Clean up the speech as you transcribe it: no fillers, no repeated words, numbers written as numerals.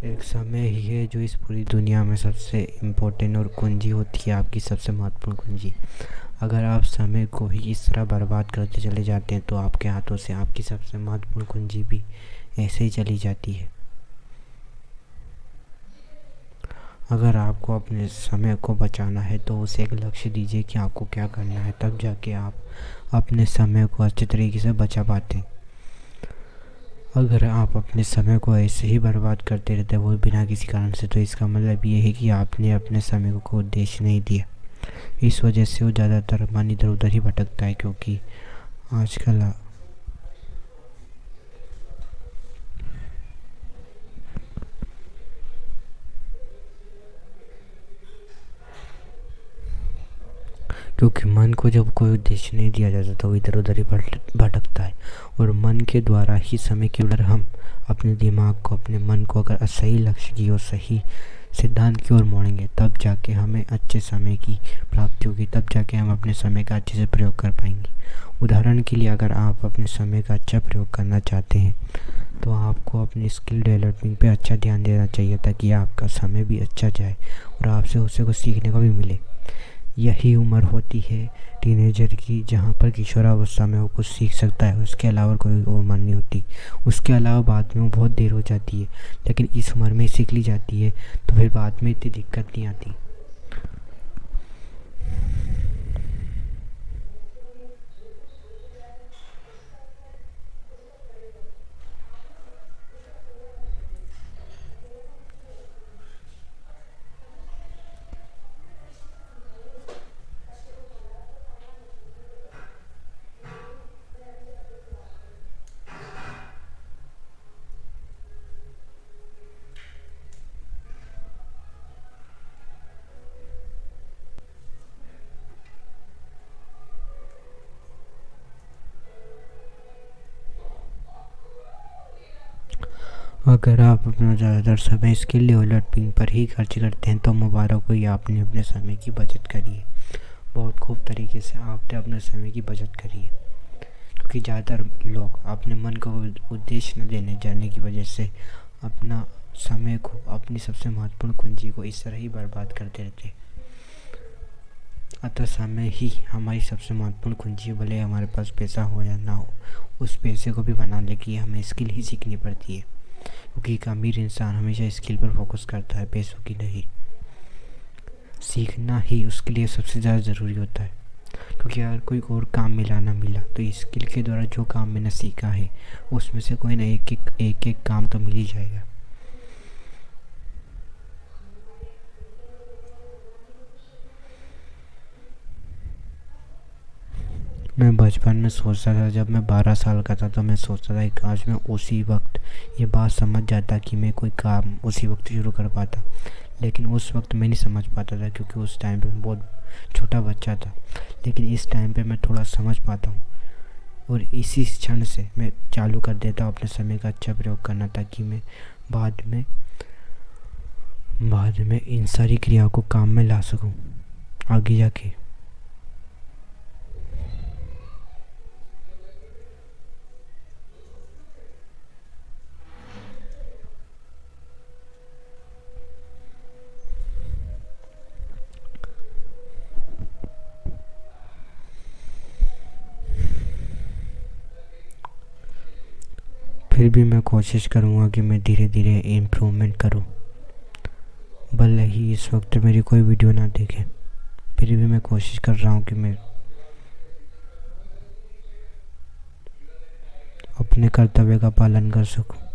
एक समय ही है जो इस पूरी दुनिया में सबसे इम्पोर्टेंट और कुंजी होती है, आपकी सबसे महत्वपूर्ण कुंजी। अगर आप समय को ही इस तरह बर्बाद करते चले जाते हैं तो आपके हाथों से आपकी सबसे महत्वपूर्ण कुंजी भी ऐसे ही चली जाती है। अगर आपको अपने समय को बचाना है तो उसे एक लक्ष्य दीजिए कि आपको क्या करना है, तब जाके आप अपने समय को अच्छे तरीके से बचा पाते हैं। अगर आप अपने समय को ऐसे ही बर्बाद करते रहते हैं वो बिना किसी कारण से, तो इसका मतलब ये है कि आपने अपने समय को कोई उद्देश्य नहीं दिया। इस वजह से वो ज़्यादातर मन इधर उधर ही भटकता है, क्योंकि आजकल क्योंकि मन को जब कोई उद्देश्य नहीं दिया जाता तो वो इधर उधर ही भटकता है। और मन के द्वारा ही समय की ओर हम अपने दिमाग को, अपने मन को अगर सही लक्ष्य की और सही सिद्धांत की ओर मोड़ेंगे, तब जाके हमें अच्छे समय की प्राप्ति होगी, तब जाके हम अपने समय का अच्छे से प्रयोग कर पाएंगे। उदाहरण के लिए, अगर आप अपने समय का अच्छा प्रयोग करना चाहते हैं तो आपको अपनी स्किल डेवलपिंग पे अच्छा ध्यान देना चाहिए, ताकि आपका समय भी अच्छा जाए और आपसे उससे कुछ सीखने को भी मिले। यही उम्र होती है टीनेजर की, जहाँ पर किशोरावस्था में वो कुछ सीख सकता है, उसके अलावा कोई उम्र नहीं होती। उसके अलावा बाद में वो बहुत देर हो जाती है, लेकिन इस उम्र में सीख ली जाती है तो फिर बाद में इतनी दिक्कत नहीं आती। अगर आप अपना ज़्यादातर समय स्किल डेवलपिंग पर ही खर्च करते हैं तो मुबारक हो, आपने अपने समय की बचत करी है। बहुत खूब तरीके से आपने अपने समय की बचत करी है, क्योंकि ज़्यादातर लोग अपने मन को उद्देश्य न देने जाने की वजह से अपना समय को, अपनी सबसे महत्वपूर्ण कुंजी को इस तरह ही बर्बाद करते रहते हैं। अतः समय ही हमारी सबसे महत्वपूर्ण कुंजी है। भले हमारे पास पैसा हो या ना हो, उस पैसे को भी बनाने के लिए हमें स्किल ही सीखनी पड़ती है, क्योंकि एक अमीर इंसान हमेशा स्किल पर फोकस करता है, पैसों की नहीं। सीखना ही उसके लिए सबसे ज़्यादा ज़रूरी होता है, क्योंकि अगर कोई और काम मिला ना मिला तो स्किल के द्वारा जो काम मैंने सीखा है उसमें से कोई ना एक काम तो मिल ही जाएगा। मैं बचपन में सोचता था, जब मैं 12 साल का था तो मैं सोचता था कि काश मैं उसी वक्त ये बात समझ जाता कि मैं कोई काम उसी वक्त शुरू कर पाता। लेकिन उस वक्त मैं नहीं समझ पाता था, क्योंकि उस टाइम पे मैं बहुत छोटा बच्चा था। लेकिन इस टाइम पे मैं थोड़ा समझ पाता हूँ, और इसी क्षण से मैं चालू कर देता हूँ अपने समय का अच्छा प्रयोग करना, ताकि मैं बाद में इन सारी क्रियाओं को काम में ला सकूँ आगे जाके। फिर भी मैं कोशिश करूँगा कि मैं धीरे धीरे इम्प्रूवमेंट करूँ। भले ही इस वक्त मेरी कोई वीडियो ना देखे, फिर भी मैं कोशिश कर रहा हूँ कि मैं अपने कर्तव्य का पालन कर सकूँ।